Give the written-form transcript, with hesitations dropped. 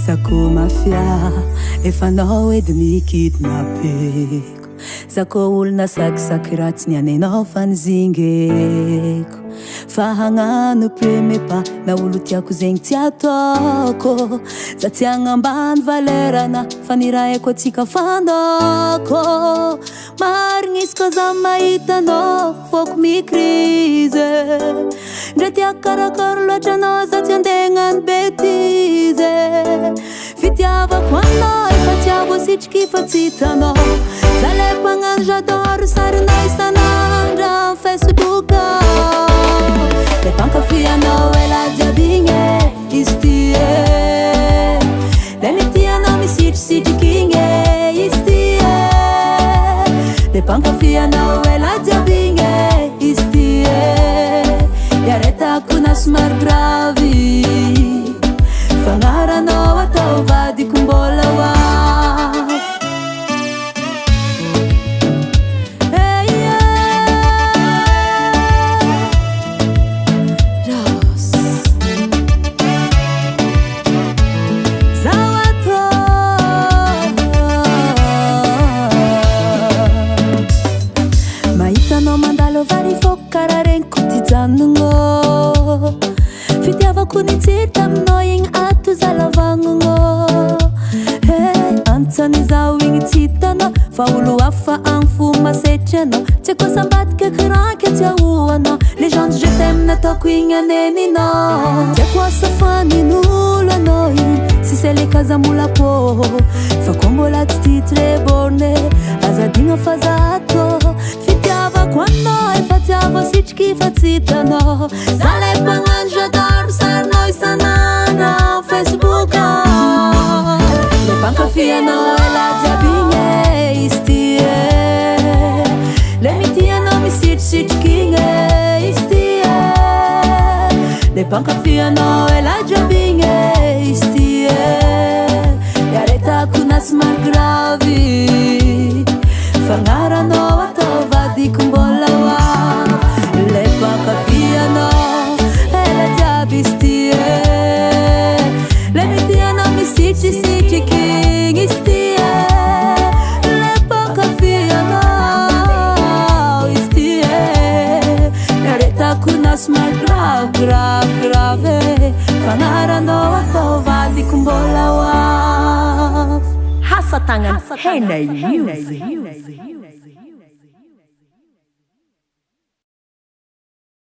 Zako mafia efa nao edy mikidnapeko, zako olona sakisaky raha tsy nianenao fa nizingeko. Fa hagnano premepa na olo tiako zegny tsy ataoko. Za tsy agnambany valerana fa niraeko atsika fandako. Marigny izy koa za mahitanao fôko mikrize. Ndre tiako karakara loatra anao za tsy andegnany betize. Fitiavako anao efa tiavo sitriky fa tsy hitanao. Za le mpagnano j'adore sarinao isan'andro am Facebook ao. Le pankafianao ela jiaby izy ty e. Le mitianao misitrisitriky izy ty e. Le pankafianao ela jiaby izy ty e. Iaretako na somary gravy fagnaranao atao vadiko mbola hoavy. Fitiavako ny tsiry taminao igny ato za lavagnonao. Antsany zaho igny tsy hitanao fa olo hafa agny fo masetry anao. Tsy haiko sambadiky kiranky tsy ahoanao. Legende je t'aime nataoko igny aneninao. Tsy haiko asafanin'olo anao igny sisy le kazamola po. Fa koa mbola tsy titre borné azadigna fa zato. Fitiavako anao efa tiavo sitriky fa tsy hitanao. Za le mpagnano j'adore sarinao isan'andro am Facebook ao. Le pankafianao ela jiaby izy ty e. Le mitianao misitrisitriky izy ty e. Le pankafianao ela jiaby izy ty e. Iaretako na somary gravy fagnaranao atao vadiko mbola hoavy. Le pankafianao ela jiaby izy ty e. Le mitianao misitrisitriky izy ty e. Le pankafianao izy ty e. Iaretako na somary grave fagnaranao atao vadiko mbola hoavy. Hasatangan Henay Music.